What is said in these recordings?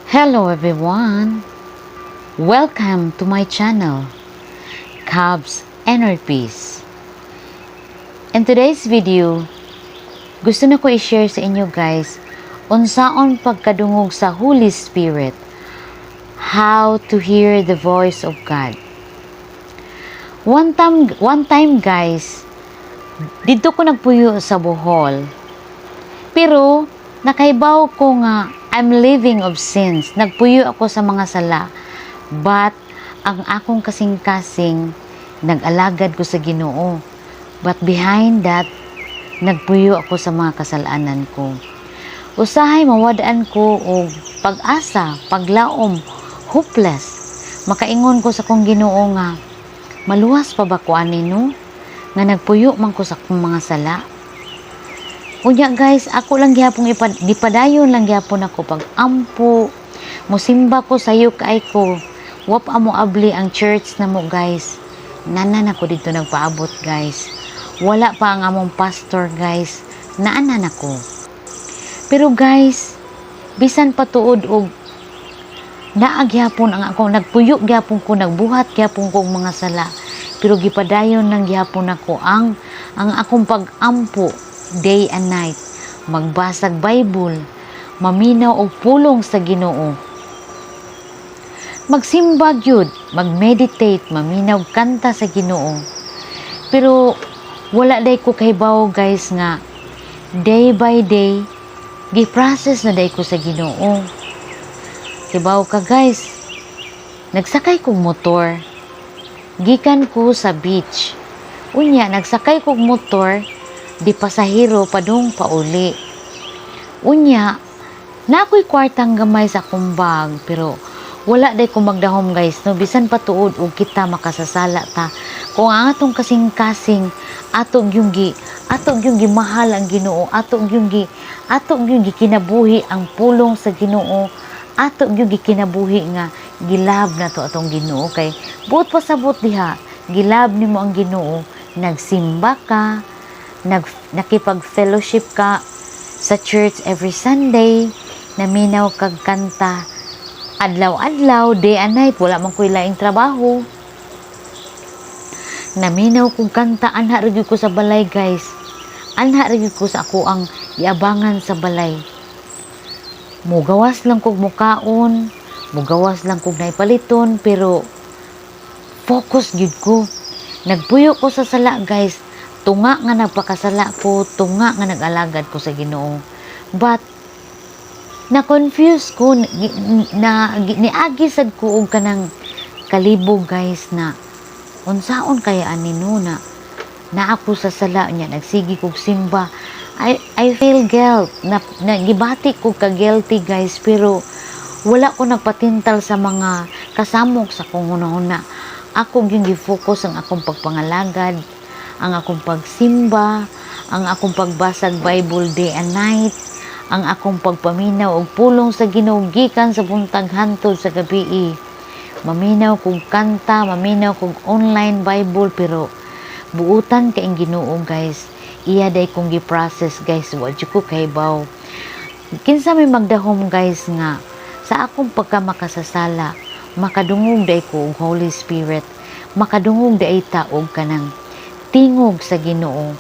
Hello everyone! Welcome to my channel, Cubs Inner Peace. In today's video, gusto na ko i-share sa inyo guys unsaon pagkadungog sa Holy Spirit, how to hear the voice of God. One time guys, dito ko nagpuyo sa Bohol. Pero nakaibaw ko nga I'm living of sins. Nagpuyo ako sa mga sala. But ang akong kasing-kasing nag-alagad ko sa Ginoo. But behind that, nagpuyo ako sa mga kasalanan ko. Usahay mawadaan ko og pag-asa, paglaom, hopeless. Makaingon ko sa kong Ginoo nga maluwas pa ba ko ani no? Nga nagpuyo man ko sa akong mga sala. Unya guys, ako lang gihapon dipadayon lang gihapon ako pag ampo. Musimba ko sayo kay ko. Wap amo abli ang church na mo guys. Nanan ako dito nagpaabot guys. Wala pa ang among pastor guys. Naanan ako. Pero guys, bisan patuod og naagyapon ang ako nagpuyo gyapon ko, nagbuhat gyapon ko mga sala. Pero gipadayon lang gyapon ako ang akong pag-ampo day and night, magbasag Bible, maminaw og pulong sa Ginoo, magsimba gyud, magmeditate, maminaw kanta sa Ginoo. Pero wala day ko kahibaw guys nga day by day gi-process na day ko sa Ginoo. Kibaw ka guys, nagsakay kog motor, gikan ko sa beach. Unya nagsakay kog motor, di pasahero padung pauli. Unya, na ako'y kwartang gamay sa akong bag, pero wala day ko magdahom guys, no? Bisan patuod og kita makasasala ta. Kung ang atong kasing-kasing, atong yung mahal ang Ginoo, atong yung kinabuhi ang pulong sa Ginoo, atong yung kinabuhi nga gilab na to atong Ginoo. Kay buot pasabot diha, gilab nimo ang Ginoo, nagsimba ka, nakipag-fellowship ka sa church every Sunday, naminaw kag kanta adlaw-adlaw, day and night, wala man ko'y laing trabaho. Naminaw kong kanta, anha rin ko sa balay guys. Anha rin ko sa ako ang iabangan sa balay. Mugawas lang kog mukaon, mugawas lang kog naipaliton, pero focus gyud ko. Nagpuyo ko sa sala guys, tunga nga nagpakasala ko, tunga nga nag-alagad ko sa Ginoo. But na-confuse ko, niagisad ko og kanang kalibog guys na unsaon kaya ani no na ako sa sala niya, nagsigi kog simba. I feel guilt, gibati ko ka guilty guys, pero wala ko nagpatintal sa mga kasamok sa kong una-una. Ako yung gi-focus ang akong pagpangalagad, ang akong pagsimba, ang akong pagbasag Bible day and night, ang akong pagpaminaw og pulong sa Ginoo gikan sa buntag hantod sa gabi. Maminaw kog kanta, maminaw kog online Bible, pero buutan kay ang Ginoo guys. Iya day kong gi-process guys, wa jud ko kahibaw. Kinsa may magdahom guys nga sa akong pagkamakasasala, makadungog day ko og Holy Spirit, makadungog day ta og kanang tingog sa Ginoo.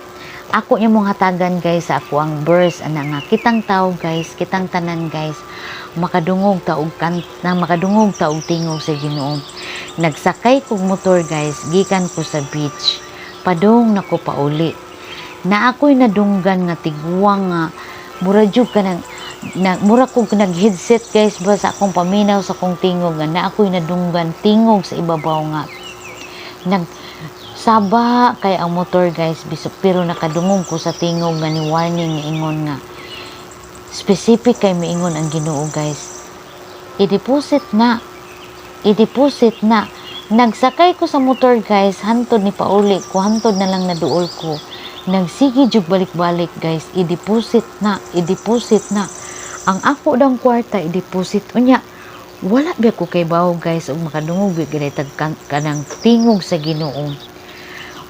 Ako yung mong hatagan guys sa ako ang verse ana nga kitang tao guys, kitang tanan guys, makadungog ta og makadungog ta og tingog sa Ginoo. Nagsakay kog motor guys, gikan ko sa beach, padung nako pauli. Na ako'y nadunggan nga tiguang nga mura jud kanang mura kog nag-headset guys ba sa akong paminaw sa akong tingog nga na ako'y nadunggan tingog sa ibabaw nga saba kay ang motor guys, pero nakadungog ko sa tingog nga ni warning nga ingon nga specific kay miingon ang Ginoo guys. I-deposit na. Nagsakay ko sa motor guys, hantod ni pauli ko, hantod na lang naduol ko. Nagsigi jug balik-balik guys, i-deposit na. Ang ako dang kwarta i-deposit. Unya, wala ba ko kay bawo guys og makadungog gyud kanang tingog sa Ginoo.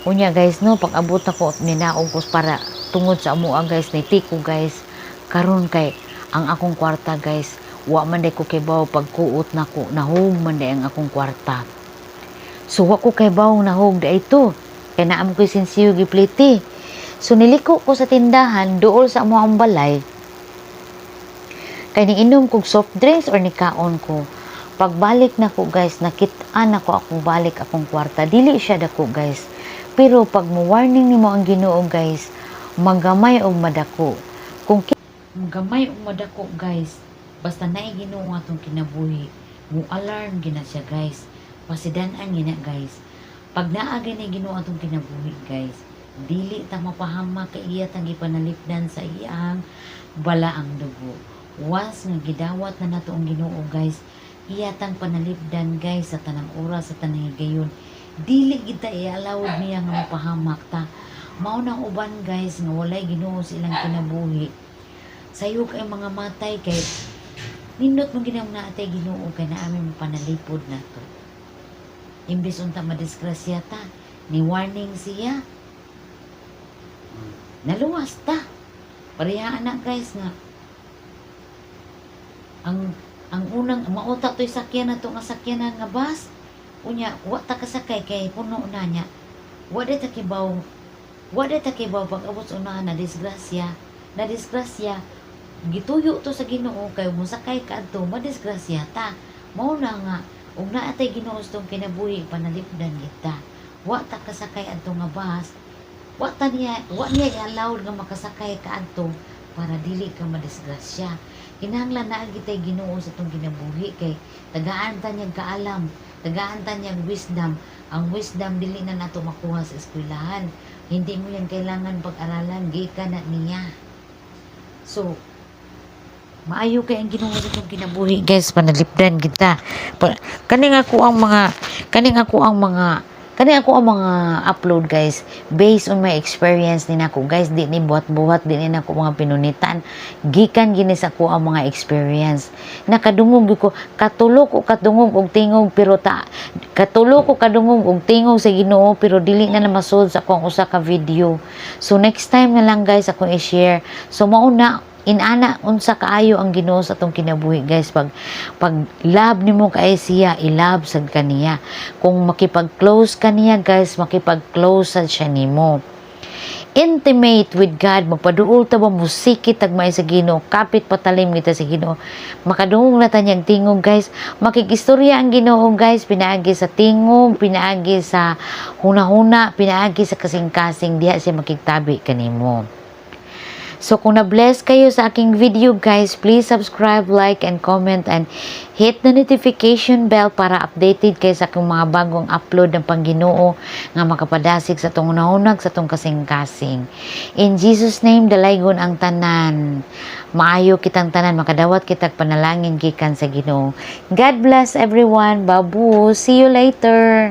Unya guys no, pag abot ako ninaog ko para tungod sa amuang guys, nitiko guys, karon kay ang akong kwarta guys wa man day ko kaybaw pagkuot nako nahog man day ang akong kwarta. So wa ko kaybaw nahog day ito kay naam ko sinsiyo gipliti. So niliko ko sa tindahan duol sa amo ang balay kay niinom kog soft drinks or nikaon ko. Pagbalik na ko guys, nakit-an ako akong balik akong kwarta. Dili siya dako guys. Pero pag mo warning nimo ang Ginoo guys, magamay og madako. Kung magamay og madako guys, basta naay Ginoo atong kinabuhi, mo alarm gina siya guys. Pasidan-an gina guys. Pag naa gani Ginoo atong kinabuhi guys, dili ta mapahamak kay iya tang ipanalipdan sa iyang balaang dugo. Once nga gidawat na nato ang Ginoo guys, iyatang panalipdan guys sa tanang oras sa tanang higayon. Dili kita i-allowed niya nga mapahamak ta. Mao nang uban guys nga walay Ginoo silang kinabuhi. Sayo kay mga matay kay nindot mo ginang naatay Ginoo kay naamin panalipod nato. Imbes unta madisgrasya ta, ni warning siya. Naluwas ta. Pareha anak guys nga ang unang mauta to'y sakyan na to nga sakyan na nga bus unya wa ta kasakay kay puno na nya wa ta kibaw pag abot unahan na disgrasya gituyo to sa Ginoo kay musakay ka adto madisgrasya ta mao na nga ug naa tay Ginoo tong kinabuhi panalipdan kita wa ta kasakay adto nga bus wa niya i-allowed nga makasakay ka adto para dili ka madisgrasya. Kinahanglan na kitay Ginoo sa itong kinabuhi kay tagaan ta niyang kaalam, tagaan ta niyang wisdom. Ang wisdom dili na nato makuha sa eskwelahan. Hindi mo yan kailangan pag-aralan, gikan na niya. So, maayo kay ang Ginoo sa itong kinabuhi guys, panalipdan kita. Kaning ako ang mga upload guys based on my experience din ako guys, di ni buhat-buhat, di ni ako mga pinunitan, gikan gini sa ako ang mga experience. Nakadungog ko katulog ko kadungog og tingog pero katulog ko kadungog og tingog sa Ginoo pero dili na masud sa akong usa ka video. So next time na lang guys ako i-share. So mauna inana unsa kaayo ang Ginoo sa atong kinabuhi guys. Pag love nimo kay siya, i-love sad kaniya. Kung makipag-close kaniya guys, makipag-close sad siya nimo. Intimate with God, magpaduol ta ba musiki tagmay sa Ginoo, kapit patalim kita sa Ginoo. Makadungog na ta niyang tingog guys. Makikistorya ang Ginoo guys, pinaagi sa tingog, pinaagi sa hunahuna, pinaagi sa kasing-kasing diha siya makigtabi kanimo. So kung na-bless kayo sa aking video guys, please subscribe, like, and comment, and hit the notification bell para updated kayo sa aking mga bagong upload ng Pangginoo nga makapadasig sa tong unahunag sa tong kasing-kasing. In Jesus name, dalaygon ang tanan. Maayo kitang tanan, makadawat kitag panalangin gikan sa Ginoo. God bless everyone. Babu. See you later.